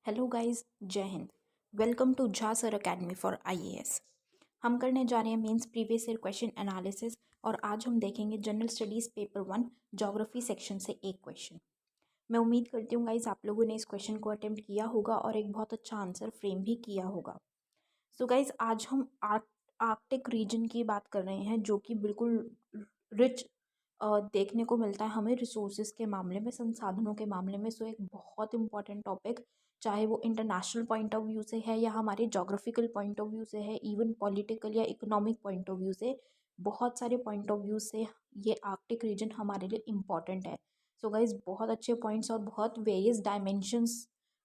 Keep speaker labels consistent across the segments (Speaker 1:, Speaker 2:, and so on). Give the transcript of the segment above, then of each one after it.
Speaker 1: Hello guys, जय हिंद। Welcome to Jha sir academy for IAS. हम करने जा रहे हैं mains previous year question analysis और आज हम देखेंगे general studies paper 1 geography section से एक क्वेश्चन। मैं उम्मीद करती हूँ गाइस आप लोगों ने इस क्वेश्चन को अटेम्प्ट किया होगा और एक बहुत अच्छा आंसर फ्रेम भी किया होगा। सो गाइस आज हम आर्कटिक रीजन की बात कर रहे हैं जो कि बिल्कुल रिच देखने को मिलता है हमें रिसोर्सेज के मामले में, संसाधनों के मामले में। सो एक बहुत इंपॉर्टेंट टॉपिक, चाहे वो इंटरनेशनल पॉइंट ऑफ व्यू से है या हमारे जोग्राफिकल पॉइंट ऑफ व्यू से है, इवन पॉलिटिकल या इकोनॉमिक पॉइंट ऑफ व्यू से, बहुत सारे पॉइंट ऑफ व्यू से ये आर्कटिक रीजन हमारे लिए इम्पॉर्टेंट है। सो गाइज बहुत अच्छे पॉइंट्स और बहुत वेरियस डायमेंशंस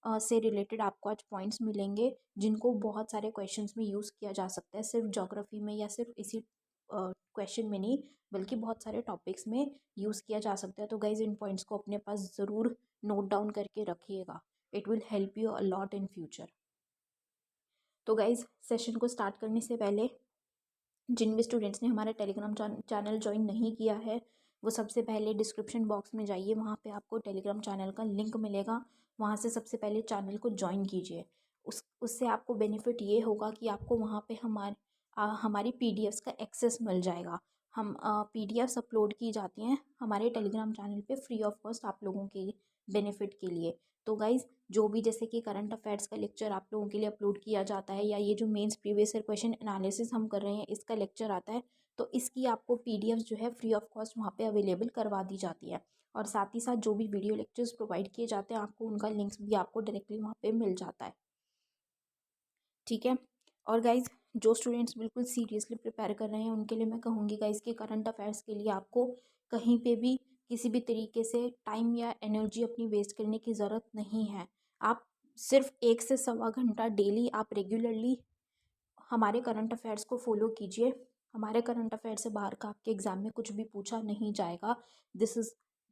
Speaker 1: से रिलेटेड आपको आज पॉइंट्स मिलेंगे जिनको बहुत सारे क्वेश्चंस में यूज़ किया जा सकता है, सिर्फ ज्योग्राफी में या सिर्फ इसी क्वेश्चन में नहीं बल्कि बहुत सारे टॉपिक्स में यूज़ किया जा सकता है। तो गाइज इन पॉइंट्स को अपने पास ज़रूर नोट डाउन करके रखिएगा, it will help you a lot in future. तो गाइज सेशन को स्टार्ट करने से पहले जिन भी स्टूडेंट्स ने हमारा टेलीग्राम चैनल ज्वाइन नहीं किया है वो सबसे पहले डिस्क्रिप्शन बॉक्स में जाइए, वहाँ पे आपको टेलीग्राम चैनल का लिंक मिलेगा, वहाँ से सबसे पहले चैनल को ज्वाइन कीजिए। उससे आपको बेनिफिट ये होगा कि आपको वहाँ पे हमारी पीडीएफ्स का एक्सेस मिल जाएगा। हम पीडीएफ्स अपलोड की जाती हैं हमारे टेलीग्राम चैनल पे फ्री ऑफ कॉस्ट आप लोगों के बेनिफिट के लिए। तो गाइज़ जो भी जैसे कि करंट अफेयर्स का लेक्चर आप लोगों के लिए अपलोड किया जाता है या ये जो mains previous year question analysis हम कर रहे हैं इसका लेक्चर आता है, तो इसकी आपको पीडीएफ जो है फ्री ऑफ कॉस्ट वहाँ पे अवेलेबल करवा दी जाती है। और साथ ही साथ जो भी वीडियो लेक्चर्स प्रोवाइड किए जाते हैं आपको उनका लिंक्स भी आपको डायरेक्टली वहाँ पे मिल जाता है, ठीक है। और गाइज जो स्टूडेंट्स बिल्कुल सीरियसली प्रिपेयर कर रहे हैं उनके लिए मैं कहूँगी गाइज कि करंट अफेयर्स के लिए आपको कहीं पे भी किसी भी तरीके से टाइम या एनर्जी अपनी वेस्ट करने की ज़रूरत नहीं है। आप सिर्फ 1 से 1.25 घंटा डेली आप रेगुलरली हमारे करंट अफेयर्स को फॉलो कीजिए। हमारे करंट अफेयर से बाहर का आपके एग्ज़ाम में कुछ भी पूछा नहीं जाएगा, दिस इज़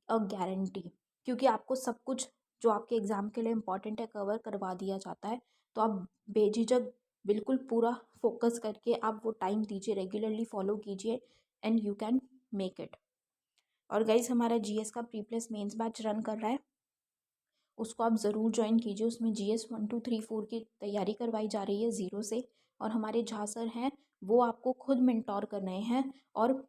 Speaker 1: अ गारंटी। क्योंकि आपको सब कुछ जो आपके एग्ज़ाम के लिए इम्पॉर्टेंट है कवर करवा दिया जाता है। तो आप बेझिझक बिल्कुल पूरा फोकस करके आप वो टाइम दीजिए, रेगुलरली फॉलो कीजिए and you can make it. और गाइज हमारा जीएस का pre plus mains batch run कर रहा है, उसको आप ज़रूर ज्वाइन कीजिए। उसमें जीएस 1 2 3 4 की तैयारी करवाई जा रही है ज़ीरो से, और हमारे झा सर हैं वो आपको खुद मेंटोर कर रहे हैं। और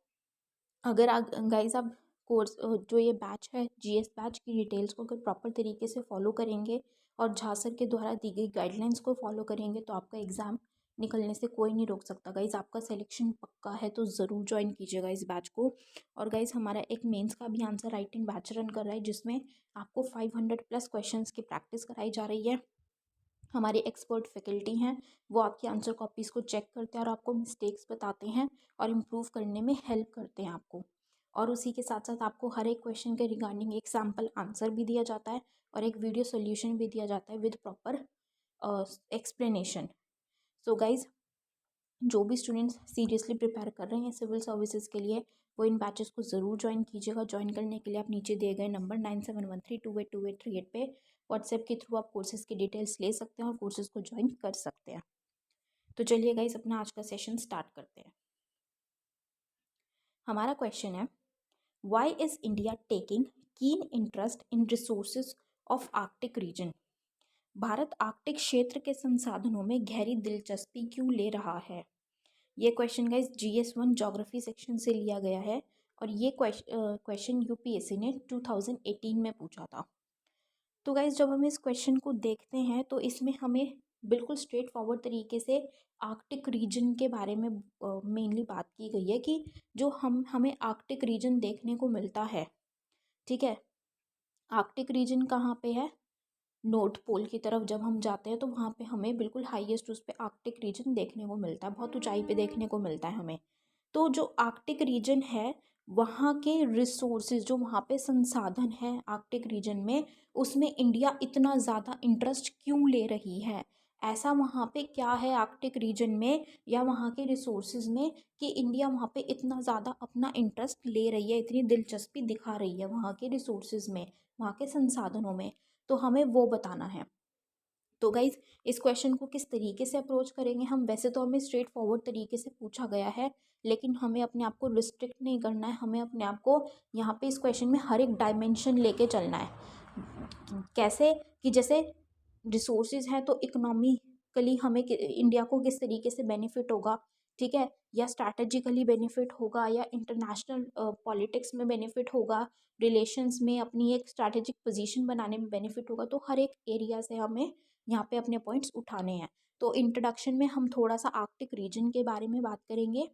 Speaker 1: अगर गाइस आप कोर्स जो ये बैच है जीएस बैच की डिटेल्स को अगर प्रॉपर तरीके से फॉलो करेंगे और झा सर के द्वारा दी गई गाइडलाइंस को फॉलो करेंगे तो आपका एग्ज़ाम निकलने से कोई नहीं रोक सकता। गाइज आपका सिलेक्शन पक्का है तो ज़रूर ज्वाइन कीजिएगा इस बैच को। और गाइज हमारा एक मेंस का भी आंसर राइटिंग बैच रन कर रहा है जिसमें आपको 500+ क्वेश्चंस की प्रैक्टिस कराई जा रही है। हमारे एक्सपर्ट फैकल्टी हैं वो आपकी आंसर कॉपीज़ को चेक करते हैं और आपको मिस्टेक्स बताते हैं और इम्प्रूव करने में हेल्प करते हैं आपको। और उसी के साथ साथ आपको हर एक क्वेश्चन के रिगार्डिंग एक सैम्पल आंसर भी दिया जाता है और एक वीडियो सोल्यूशन भी दिया जाता है with proper explanation. So guys जो भी स्टूडेंट्स सीरियसली प्रिपेयर कर रहे हैं सिविल सर्विसेज के लिए वो इन बैचेस को ज़रूर ज्वाइन कीजिएगा। ज्वाइन करने के लिए आप नीचे दिए गए नंबर 9713282838 पे व्हाट्सएप के थ्रू आप कोर्सेज़ की डिटेल्स ले सकते हैं और कोर्सेज़ को ज्वाइन कर सकते हैं। तो चलिए गाइस अपना आज का सेशन स्टार्ट करते हैं। हमारा क्वेश्चन है, why is India taking keen interest in resources of Arctic region? Bharat Arctic क्षेत्र के संसाधनों में गहरी दिलचस्पी क्यों ले रहा है? ये question guys GS1 geography section से लिया गया है और ये क्वेश्चन यूपीएससी ने 2018 में पूछा था। तो गाइस जब हम इस क्वेश्चन को देखते हैं तो इसमें हमें बिल्कुल स्ट्रेट फॉरवर्ड तरीके से आर्कटिक रीजन के बारे में मेनली बात की गई है कि जो हमें आर्कटिक रीजन देखने को मिलता है, ठीक है। आर्कटिक रीजन कहाँ पे है? नॉर्थ पोल की तरफ जब हम जाते हैं तो वहाँ पे हमें बिल्कुल हाईएस्ट उस पर आर्कटिक रीजन देखने को मिलता है, बहुत ऊंचाई पे देखने को मिलता है हमें। तो जो आर्कटिक रीजन है वहाँ के रिसोर्सेज, जो वहाँ पे संसाधन है आर्कटिक रीजन में, उसमें इंडिया इतना ज़्यादा इंटरेस्ट क्यों ले रही है? ऐसा वहाँ पे क्या है आर्कटिक रीजन में या वहाँ के रिसोर्सेज में कि इंडिया वहाँ पे इतना ज़्यादा अपना इंटरेस्ट ले रही है, इतनी दिलचस्पी दिखा रही है वहाँ के रिसोर्सेज में, वहाँ के संसाधनों में? तो हमें वो बताना है। तो गाइज इस क्वेश्चन को किस तरीके से अप्रोच करेंगे हम? वैसे तो हमें स्ट्रेट फॉरवर्ड तरीके से पूछा गया है लेकिन हमें अपने आप को रिस्ट्रिक्ट नहीं करना है, हमें अपने आप को यहाँ पे इस क्वेश्चन में हर एक डायमेंशन लेके चलना है। कैसे कि जैसे रिसोर्सेज हैं तो इकोनॉमिकली हमें इंडिया को किस तरीके से बेनिफिट होगा, ठीक है, या स्ट्रैटेजिकली बेनिफिट होगा, या इंटरनेशनल पॉलिटिक्स में बेनिफिट होगा, रिलेशंस में अपनी एक स्ट्रैटेजिक पोजीशन बनाने में बेनिफिट होगा। तो हर एक एरिया से हमें यहाँ पे अपने पॉइंट्स उठाने हैं। तो इंट्रोडक्शन में हम थोड़ा सा आर्कटिक रीजन के बारे में बात करेंगे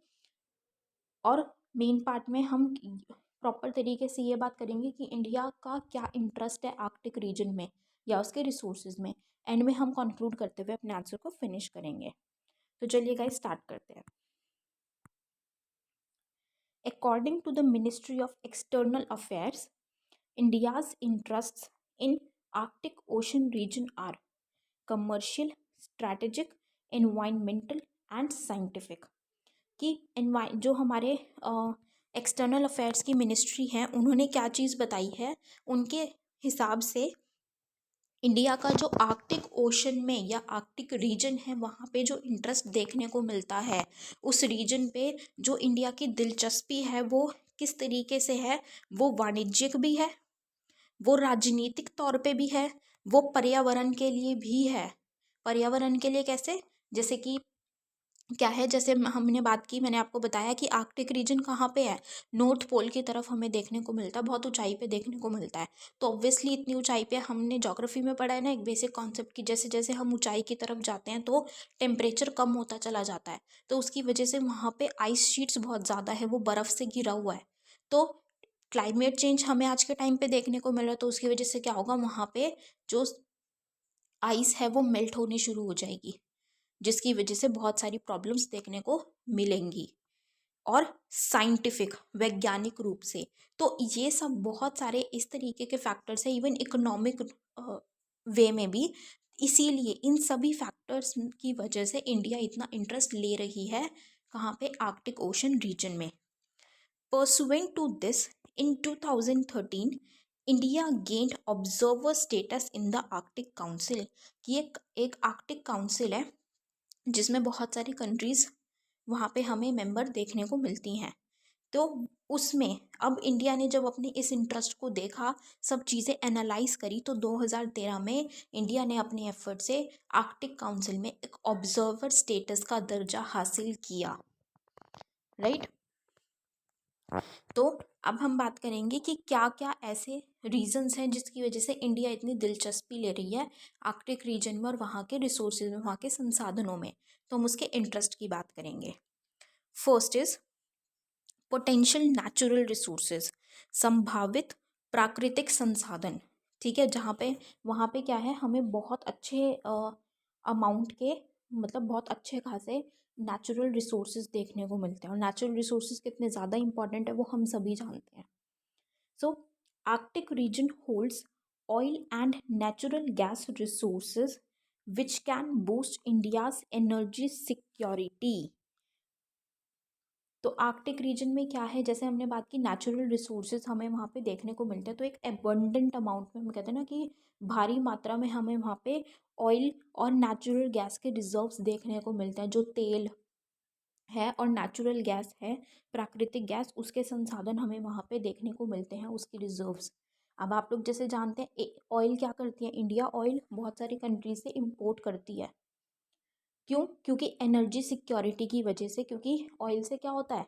Speaker 1: और मेन पार्ट में हम प्रॉपर तरीके से ये बात करेंगे कि इंडिया का क्या इंटरेस्ट है आर्कटिक रीजन में या उसके रिसोर्सेज में। एंड में हम कंक्लूड करते हुए अपने आंसर को फिनिश करेंगे। तो चलिए गाइस स्टार्ट करते हैं। According to the Ministry of External Affairs, India's interests in Arctic Ocean region are commercial, strategic, environmental and scientific. कि जो हमारे एक्सटर्नल अफेयर्स की मिनिस्ट्री है उन्होंने क्या चीज़ बताई है, उनके हिसाब से इंडिया का जो आर्कटिक ओशन में या आर्कटिक रीजन है वहाँ पे जो इंटरेस्ट देखने को मिलता है, उस रीजन पे जो इंडिया की दिलचस्पी है वो किस तरीके से है, वो वाणिज्यिक भी है, वो राजनीतिक तौर पे भी है, वो पर्यावरण के लिए भी है। पर्यावरण के लिए कैसे, जैसे कि क्या है, जैसे हमने बात की, मैंने आपको बताया कि आर्कटिक रीजन कहाँ पे है, नॉर्थ पोल की तरफ हमें देखने को मिलता है, बहुत ऊंचाई पे देखने को मिलता है। तो ऑब्वियसली इतनी ऊंचाई पे हमने ज्योग्राफी में पढ़ा है ना एक बेसिक कॉन्सेप्ट की, जैसे जैसे हम ऊंचाई की तरफ जाते हैं तो टेम्परेचर कम होता चला जाता है, तो उसकी वजह से वहाँ पे आइस शीट्स बहुत ज़्यादा है, वो बर्फ़ से घिरा हुआ है। तो क्लाइमेट चेंज हमें आज के टाइम पे देखने को मिल रहा है, तो उसकी वजह से क्या होगा, वहाँ पे जो आइस है वो मेल्ट होनी शुरू हो जाएगी, जिसकी वजह से बहुत सारी प्रॉब्लम्स देखने को मिलेंगी। और साइंटिफिक, वैज्ञानिक रूप से, तो ये सब बहुत सारे इस तरीके के फैक्टर्स हैं, इवन इकोनॉमिक वे में भी। इसीलिए इन सभी फैक्टर्स की वजह से इंडिया इतना इंटरेस्ट ले रही है कहाँ पे, आर्कटिक ओशन रीजन में। Pursuant to this, in 2013, India gained observer status in the Arctic Council। कि एक आर्कटिक काउंसिल है जिसमें बहुत सारी कंट्रीज़ वहाँ पे हमें मेंबर देखने को मिलती हैं। तो उसमें अब इंडिया ने जब अपने इस इंटरेस्ट को देखा, सब चीज़ें एनालाइज करी, तो 2013 में इंडिया ने अपने एफर्ट से आर्कटिक काउंसिल में एक ऑब्जर्वर स्टेटस का दर्जा हासिल किया, राइट। तो अब हम बात करेंगे कि क्या क्या ऐसे रीजंस हैं जिसकी वजह से इंडिया इतनी दिलचस्पी ले रही है आर्कटिक रीजन में और वहाँ के रिसोर्सेज में, वहाँ के संसाधनों में। तो हम उसके इंटरेस्ट की बात करेंगे। First is potential natural resources, संभावित प्राकृतिक संसाधन, ठीक है, जहाँ पे वहाँ पे क्या है, हमें बहुत अच्छे अमाउंट के, मतलब बहुत अच्छे खासे नेचुरल रिसोर्सेज देखने को मिलते हैं। और नेचुरल रिसोर्सेज कितने ज़्यादा इंपॉर्टेंट है वो हम सभी जानते हैं। So Arctic region holds oil and natural gas resources which can boost India's energy security. तो आर्कटिक रीजन में क्या है, जैसे हमने बात की नेचुरल रिसोर्सेज हमें वहाँ पे देखने को मिलते हैं, तो एक एबंडेंट अमाउंट में, हम कहते हैं ना कि भारी मात्रा में हमें वहाँ पे ऑयल और नेचुरल गैस के रिजर्व्स देखने को मिलते हैं। जो तेल है और नेचुरल गैस है, प्राकृतिक गैस, उसके संसाधन हमें वहाँ पे देखने को मिलते हैं, उसकी रिजर्व्स। अब आप लोग जैसे जानते हैं ऑयल क्या करती है, इंडिया ऑयल बहुत सारी कंट्री से इम्पोर्ट करती है। क्यों? क्योंकि एनर्जी सिक्योरिटी की वजह से, क्योंकि ऑयल से क्या होता है,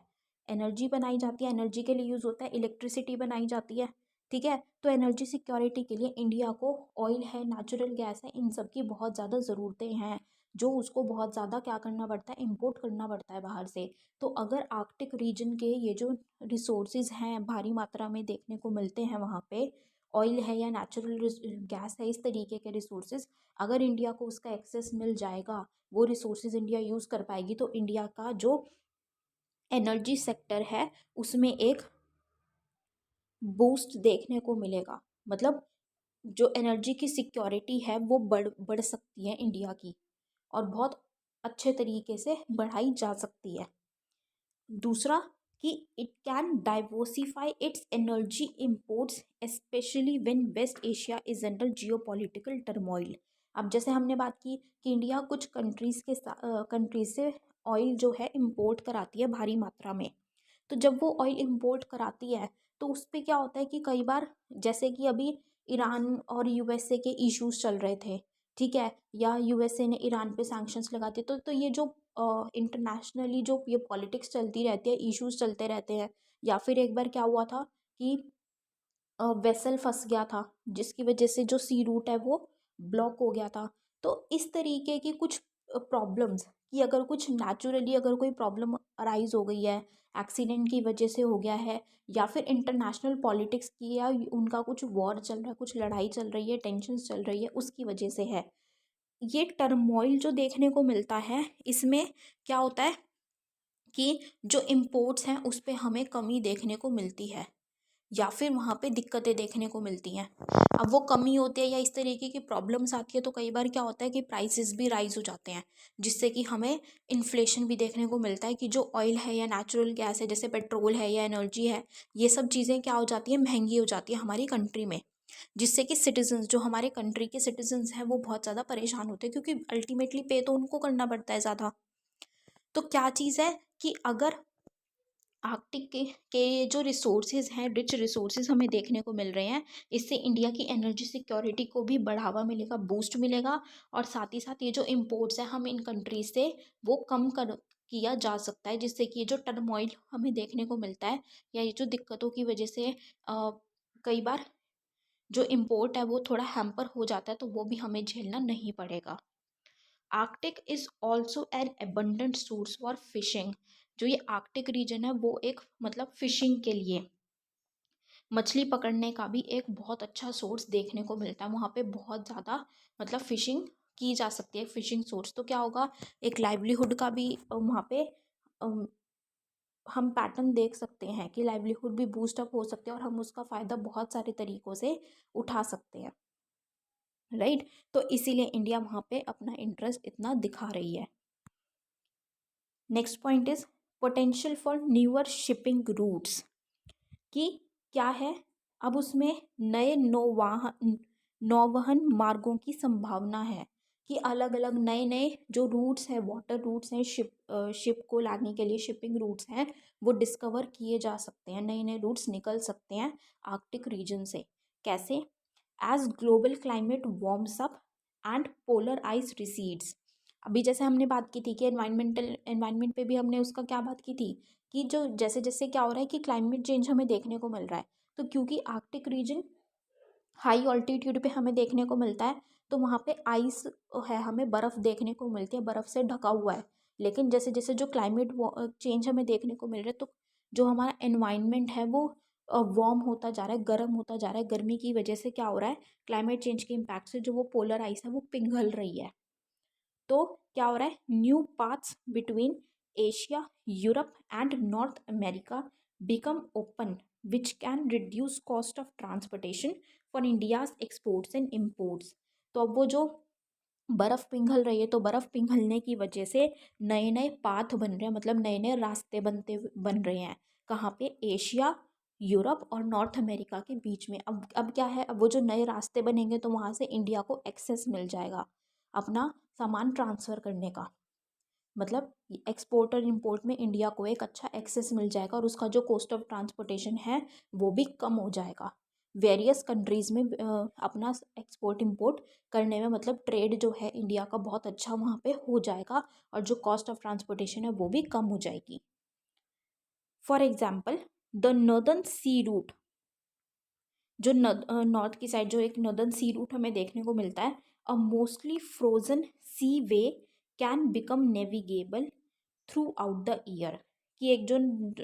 Speaker 1: एनर्जी बनाई जाती है, एनर्जी के लिए यूज़ होता है, इलेक्ट्रिसिटी बनाई जाती है, ठीक है। तो एनर्जी सिक्योरिटी के लिए इंडिया को ऑयल है, नेचुरल गैस है, इन सब की बहुत ज़्यादा ज़रूरतें हैं, जो उसको बहुत ज़्यादा क्या करना पड़ता है, इम्पोर्ट करना पड़ता है बाहर से। तो अगर आर्कटिक रीजन के ये जो रिसोर्सेज हैं भारी मात्रा में देखने को मिलते हैं वहाँ पे, ऑयल है या नेचुरल गैस है, इस तरीके के रिसोर्सेज, अगर इंडिया को उसका एक्सेस मिल जाएगा, वो रिसोर्सेज इंडिया यूज़ कर पाएगी, तो इंडिया का जो एनर्जी सेक्टर है उसमें एक बूस्ट देखने को मिलेगा। मतलब जो एनर्जी की सिक्योरिटी है वो बढ़ बढ़ सकती है इंडिया की, और बहुत अच्छे तरीके से बढ़ाई जा सकती है। दूसरा कि it can diversify its energy imports specially when West Asia is under geopolitical turmoil. अब जैसे हमने बात की कि इंडिया कुछ कंट्रीज से ऑयल जो है इम्पोर्ट कराती है भारी मात्रा में। तो जब वो ऑयल इम्पोर्ट कराती है तो उस पर क्या होता है कि कई बार, जैसे कि अभी ईरान और यूएसए के इश्यूज चल रहे थे, ठीक है, या यूएसए ने ईरान पे सैंक्शंस लगा दिए, तो ये जो इंटरनेशनली जो ये पॉलिटिक्स चलती रहती है, इश्यूज चलते रहते हैं। या फिर एक बार क्या हुआ था कि वेसल फंस गया था, जिसकी वजह से जो सी रूट है वो ब्लॉक हो गया था। तो इस तरीके की कुछ प्रॉब्लम्स, कि अगर कुछ नेचुरली अगर कोई प्रॉब्लम अराइज हो गई है, एक्सीडेंट की वजह से हो गया है, या फिर इंटरनेशनल पॉलिटिक्स की, या उनका कुछ वॉर चल रहा है, कुछ लड़ाई चल रही है, टेंशन्स चल रही है, उसकी वजह से है। ये टर्मोइल जो देखने को मिलता है, इसमें क्या होता है कि जो इम्पोर्ट्स हैं उस पे हमें कमी देखने को मिलती है, या फिर वहाँ पे दिक्कतें देखने को मिलती हैं। अब वो कमी होती है या इस तरीके की प्रॉब्लम्स आती है, तो कई बार क्या होता है कि प्राइसेस भी राइज हो जाते हैं, जिससे कि हमें इन्फ्लेशन भी देखने को मिलता है, कि जो ऑयल है या नेचुरल गैस है, जैसे पेट्रोल है या एनर्जी है, ये सब चीज़ें क्या हो जाती है, महंगी हो जाती है हमारी कंट्री में। जिससे कि सिटीजन्स, जो हमारे कंट्री के सिटीजन्स हैं, वो बहुत ज़्यादा परेशान होते हैं, क्योंकि अल्टीमेटली पे तो उनको करना पड़ता है ज़्यादा। तो क्या चीज़ है कि अगर आर्कटिक के जो रिसोर्सेज हैं, रिच रिसोर्सेज हमें देखने को मिल रहे हैं, इससे इंडिया की एनर्जी सिक्योरिटी को भी बढ़ावा मिलेगा, बूस्ट मिलेगा। और साथ ही जो इम्पोर्ट्स हैं हम इन कंट्रीज से, वो कम कर किया जा सकता है, जिससे कि ये जो टर्मोइल हमें देखने को मिलता है, या ये जो दिक्कतों की वजह से कई बार जो इम्पोर्ट है वो थोड़ा हैम्पर हो जाता है, तो वो भी हमें झेलना नहीं पड़ेगा। Arctic is also an abundant source for fishing. जो ये आर्कटिक रीजन है वो एक मतलब फिशिंग के लिए, मछली पकड़ने का भी एक बहुत अच्छा सोर्स देखने को मिलता है। वहाँ पे बहुत ज़्यादा मतलब फिशिंग की जा सकती है, फिशिंग सोर्स। तो क्या होगा, एक लाइवलीहुड का भी वहाँ पे अम, हम पैटर्न देख सकते हैं कि लाइवलीहुड भी बूस्टअप हो सकते हैं, और हम उसका फ़ायदा बहुत सारे तरीक़ों से उठा सकते हैं, राइट। तो इसीलिए इंडिया वहाँ पे अपना इंटरेस्ट इतना दिखा रही है। Next point is potential for newer shipping routes, कि क्या है, अब उसमें नए नौवहन मार्गों की संभावना है, कि अलग अलग नए नए जो रूट्स हैं, वाटर रूट्स हैं, शिप को लाने के लिए शिपिंग रूट्स हैं, वो डिस्कवर किए जा सकते हैं, नए नए रूट्स निकल सकते हैं आर्कटिक रीजन से। कैसे? As global climate warms up and polar ice recedes. अभी जैसे हमने बात की थी कि एनवायरमेंट पे भी हमने उसका क्या बात की थी, कि जो जैसे जैसे क्या हो रहा है कि क्लाइमेट चेंज हमें देखने को मिल रहा है, तो क्योंकि आर्कटिक रीजन हाई ऑल्टीट्यूड पे हमें देखने को मिलता है, तो वहाँ पे आइस है, हमें बर्फ़ देखने को मिलती है, बर्फ़ से ढका हुआ है। लेकिन जैसे जैसे जो क्लाइमेट चेंज हमें देखने को मिल रहा है, तो जो हमारा एनवायरनमेंट है वो वार्म होता जा रहा है, गर्म होता जा रहा है। गर्मी की वजह से क्या हो रहा है, क्लाइमेट चेंज के इम्पैक्ट से जो वो पोलर आइस है वो पिघल रही है। तो क्या हो रहा है, new paths between Asia, Europe and north America become open, which can reduce cost of transportation for India's exports and imports. तो अब वो जो बर्फ़ पिघल रही है, तो बर्फ़ पिघलने की वजह से नए नए पाथ बन रहे हैं, मतलब नए नए रास्ते बन रहे हैं। कहाँ पे? एशिया, यूरोप और नॉर्थ अमेरिका के बीच में। अब क्या है, अब वो जो नए रास्ते बनेंगे, तो वहाँ से इंडिया को एक्सेस मिल जाएगा अपना सामान ट्रांसफ़र करने का। मतलब एक्सपोर्ट और इम्पोर्ट में इंडिया को एक अच्छा एक्सेस मिल जाएगा, और उसका जो कॉस्ट ऑफ ट्रांसपोर्टेशन है वो भी कम हो जाएगा। वेरियस कंट्रीज़ में अपना एक्सपोर्ट इंपोर्ट करने में, मतलब ट्रेड जो है इंडिया का बहुत अच्छा वहाँ पे हो जाएगा, और जो कॉस्ट ऑफ ट्रांसपोर्टेशन है वो भी कम हो जाएगी। For example, the Northern Sea Route, जो नॉर्थ की साइड जो एक नॉर्दर्न सी रूट हमें देखने को मिलता है, a mostly frozen sea way can become navigable throughout the year. कि एक जो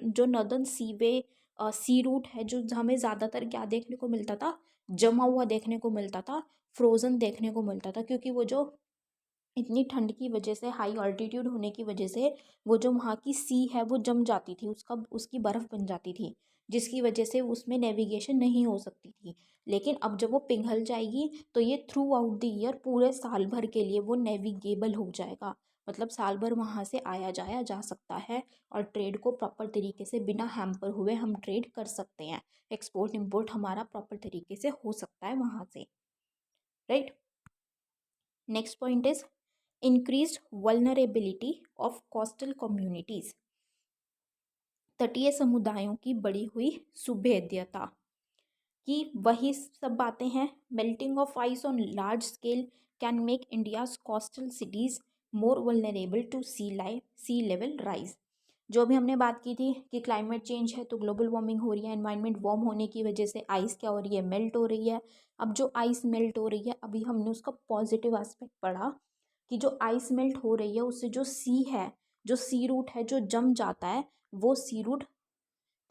Speaker 1: जो नॉर्दर्न सी वे सी रूट है, जो हमें ज़्यादातर क्या देखने को मिलता था, जमा हुआ देखने को मिलता था, फ्रोज़न देखने को मिलता था, क्योंकि वो जो इतनी ठंड की वजह से, हाई ऑल्टीट्यूड होने की वजह से, वो जो वहाँ की सी है वो जम जाती थी, उसकी बर्फ़ बन जाती थी, जिसकी वजह से उसमें नेविगेशन नहीं हो सकती थी। लेकिन अब जब वो पिघल जाएगी, तो ये थ्रू आउट द ईयर, पूरे साल भर के लिए वो नेविगेबल हो जाएगा। मतलब साल भर वहाँ से आया जाया जा सकता है, और ट्रेड को प्रॉपर तरीके से बिना हैम्पर हुए हम ट्रेड कर सकते हैं। एक्सपोर्ट इम्पोर्ट हमारा प्रॉपर तरीके से हो सकता है वहाँ से, right. Next point is increased vulnerability of coastal communities, तटीय समुदायों की बढ़ी हुई सुभेद्यता। कि वही सब बातें हैं। Melting of ice on large scale can make India's coastal cities more vulnerable to sea level rise. जो भी हमने बात की थी कि क्लाइमेट चेंज है तो ग्लोबल वार्मिंग हो रही है, एनवायरनमेंट वार्म होने की वजह से आइस क्या हो रही है, मेल्ट हो रही है। अब जो आइस मेल्ट हो रही है, अभी हमने उसका पॉजिटिव एस्पेक्ट पढ़ा कि जो आइस मेल्ट हो रही है उससे जो सी है, जो सी रूट है जो जम जाता है, वो सी रूट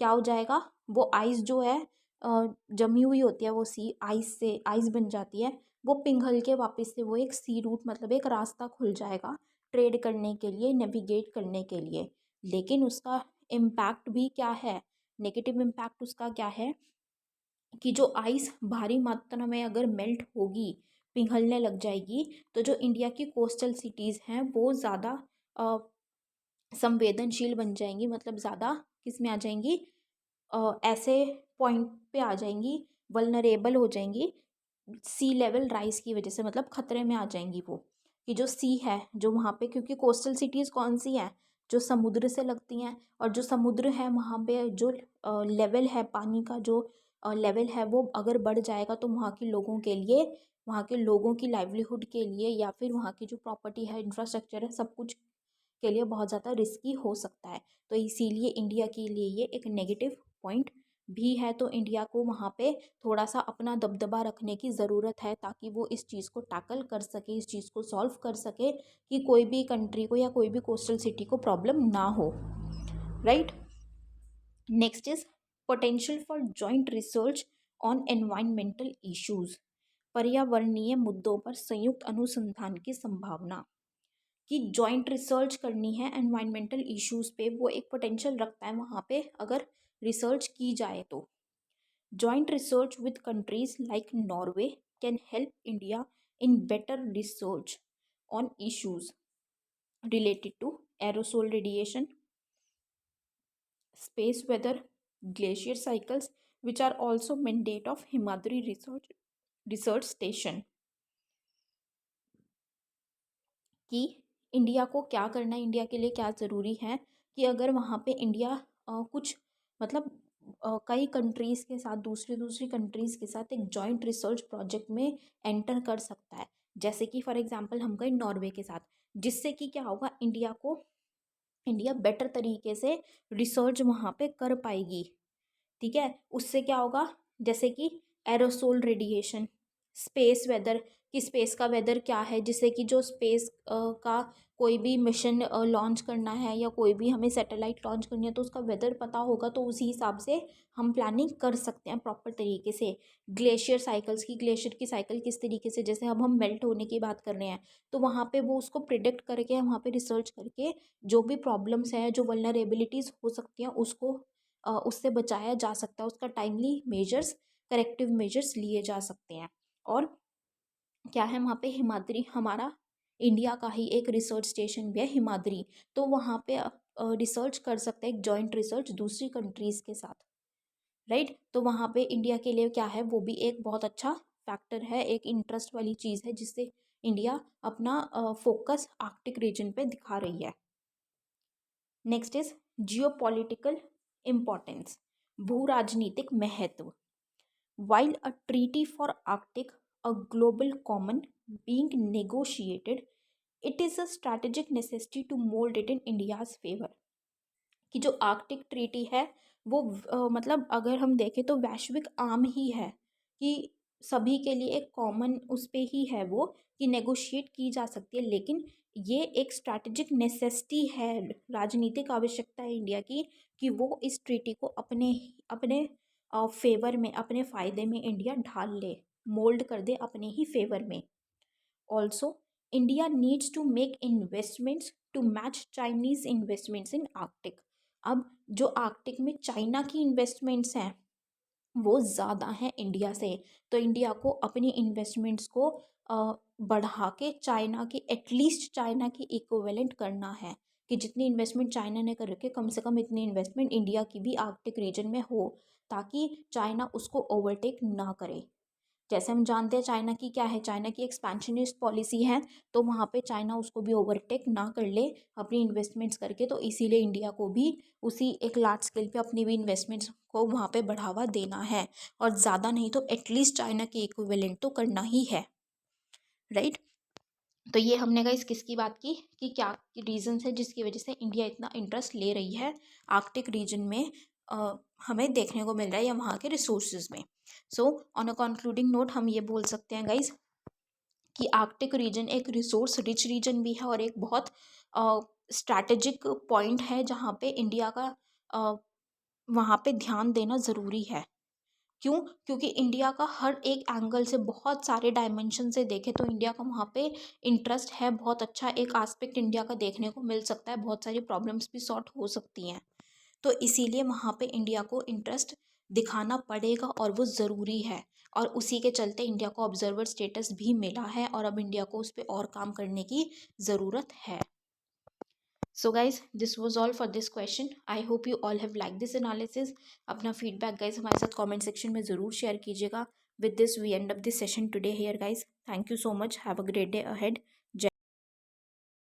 Speaker 1: क्या हो जाएगा, वो आइस जो है जमी हुई होती है, वो सी आइस से आइस बन जाती है, वो पिघल के वापस से वो एक सी रूट मतलब एक रास्ता खुल जाएगा ट्रेड करने के लिए, नेविगेट करने के लिए। लेकिन उसका इम्पैक्ट भी क्या है, नेगेटिव इम्पैक्ट उसका क्या है कि जो आइस भारी मात्रा में अगर मेल्ट होगी, पिघलने लग जाएगी, तो जो इंडिया की कोस्टल सिटीज़ हैं वो ज़्यादा संवेदनशील बन जाएंगी, मतलब ज़्यादा किस में आ जाएंगी, ऐसे पॉइंट पे आ जाएंगी, वल्नरेबल हो जाएंगी सी लेवल राइज की वजह से, मतलब खतरे में आ जाएंगी वो। कि जो सी है जो वहाँ पे, क्योंकि कोस्टल सिटीज़ कौन सी हैं, जो समुद्र से लगती हैं, और जो समुद्र है वहाँ पे जो लेवल है पानी का, जो लेवल है वो अगर बढ़ जाएगा तो वहाँ के लोगों के लिए, वहाँ के लोगों की लाइवलीहुड के लिए, या फिर वहाँ की जो प्रॉपर्टी है, इंफ्रास्ट्रक्चर है, सब कुछ के लिए बहुत ज़्यादा रिस्की हो सकता है। तो इसीलिए इंडिया के लिए ये एक नेगेटिव पॉइंट भी है। तो इंडिया को वहाँ पे थोड़ा सा अपना दबदबा रखने की ज़रूरत है, ताकि वो इस चीज़ को टैकल कर सके, इस चीज़ को सॉल्व कर सके कि कोई भी कंट्री को या कोई भी कोस्टल सिटी को प्रॉब्लम ना हो, right. Next is potential for joint research on environmental issues. पर्यावरणीय मुद्दों पर संयुक्त अनुसंधान की संभावना, कि जॉइंट रिसर्च करनी है एनवायरमेंटल इश्यूज पे, वो एक पोटेंशियल रखता है वहाँ पे अगर रिसर्च की जाए तो। Joint research with countries like Norway can help India in better research on issues related to aerosol radiation, space weather, glacier cycles, which are also mandate of Himadri research station। कि India को क्या करना है, India के लिए क्या ज़रूरी है कि अगर वहाँ पे इंडिया कुछ मतलब कई कंट्रीज़ के साथ, दूसरी दूसरी कंट्रीज़ के साथ एक जॉइंट रिसर्च प्रोजेक्ट में एंटर कर सकता है। जैसे कि फॉर एग्जांपल हम गए नॉर्वे के साथ, जिससे कि क्या होगा, इंडिया बेटर तरीके से रिसर्च वहाँ पे कर पाएगी। ठीक है, उससे क्या होगा, जैसे कि एरोसोल रेडिएशन, स्पेस वेदर, कि स्पेस का वेदर क्या है, जिससे कि जो स्पेस का कोई भी मिशन लॉन्च करना है या कोई भी हमें सैटेलाइट लॉन्च करनी है तो उसका वेदर पता होगा, तो उसी हिसाब से हम प्लानिंग कर सकते हैं प्रॉपर तरीके से। ग्लेशियर साइकिल्स की, ग्लेशियर की साइकिल किस तरीके से, जैसे अब हम मेल्ट होने की बात कर रहे हैं तो वहाँ पे वो उसको प्रिडिक्ट करके, वहाँ पे रिसर्च करके जो भी प्रॉब्लम्स हैं, जो वल्नरेबिलिटीज़ हो सकती हैं, उसको उससे बचाया जा सकता है, उसका टाइमली मेजर्स, करेक्टिव मेजर्स लिए जा सकते हैं। और क्या है वहाँ पे, हिमाद्री हमारा इंडिया का ही एक रिसर्च स्टेशन भी है, हिमाद्री। तो वहाँ पे रिसर्च कर सकते हैं, एक जॉइंट रिसर्च दूसरी कंट्रीज़ के साथ, राइट। तो वहाँ पे इंडिया के लिए क्या है, वो भी एक बहुत अच्छा फैक्टर है, एक इंटरेस्ट वाली चीज़ है, जिससे इंडिया अपना फोकस आर्कटिक रीजन पे दिखा रही है। नेक्स्ट इज जियोपॉलिटिकल इम्पोर्टेंस, भू राजनीतिक महत्व। While a treaty for Arctic, a global common, being negotiated, it is a strategic necessity to mold it in India's favor। कि जो आर्कटिक ट्रीटी है वो मतलब अगर हम देखें तो वैश्विक आम ही है, कि सभी के लिए एक कॉमन उस पे ही है वो, कि नेगोशिएट की जा सकती है, लेकिन ये एक स्ट्रैटेजिक नेसेसिटी है, राजनीतिक आवश्यकता है इंडिया की, कि वो इस ट्रीटी को अपने अपने फेवर में, अपने फ़ायदे में इंडिया ढाल ले, मोल्ड कर दे अपने ही फेवर में। Also India needs to make investments to match Chinese investments in Arctic. अब जो आर्कटिक में चाइना की इन्वेस्टमेंट्स हैं वो ज़्यादा हैं इंडिया से, तो इंडिया को अपनी इन्वेस्टमेंट्स को बढ़ा के चाइना की, एटलीस्ट चाइना की इक्विवेलेंट करना है, कि जितनी इन्वेस्टमेंट चाइना ने कर रखी है कम से कम इतनी इन्वेस्टमेंट इंडिया की भी आर्कटिक रीजन में हो, ताकि चाइना उसको ओवरटेक ना करे। जैसे हम जानते हैं चाइना की क्या है, चाइना की एक्सपेंशनिस्ट पॉलिसी है, तो वहाँ पे चाइना उसको भी ओवरटेक ना कर ले अपनी इन्वेस्टमेंट्स करके, तो इसीलिए इंडिया को भी उसी एक लार्ज स्केल पे अपनी भी इन्वेस्टमेंट्स को वहाँ पे बढ़ावा देना है, और ज़्यादा नहीं तो एटलीस्ट चाइना के इक्विवेलेंट तो करना ही है, राइट। तो ये हमने गाइस किसकी बात की कि क्या रीजंस है जिसकी वजह से इंडिया इतना इंटरेस्ट ले रही है आर्कटिक रीजन में, हमें देखने को मिल रहा है, या वहाँ के रिसोर्सेज में। So on a concluding note हम ये बोल सकते हैं गाइस कि आर्कटिक रीजन एक रिसोर्स रिच रीजन भी है और एक बहुत स्ट्रैटेजिक पॉइंट है जहाँ पे इंडिया का वहाँ पे ध्यान देना ज़रूरी है। क्यों? क्योंकि इंडिया का हर एक एंगल से, बहुत सारे डायमेंशन से देखें तो इंडिया का वहाँ पे इंटरेस्ट है, बहुत अच्छा एक एस्पेक्ट इंडिया का देखने को मिल सकता है, बहुत सारी प्रॉब्लम्स भी सॉर्ट हो सकती हैं, तो इसीलिए वहाँ पे इंडिया को इंटरेस्ट दिखाना पड़ेगा और वो ज़रूरी है, और उसी के चलते इंडिया को ऑब्जर्वर स्टेटस भी मिला है और अब इंडिया को उस पर और काम करने की ज़रूरत है। So guys this was all for this question. I hope you all have like this analysis. अपना फीडबैक गाइज हमारे साथ कमेंट सेक्शन में ज़रूर शेयर कीजिएगा। With this we end up this session today here guys. Thank you so much. Have a great day ahead. जय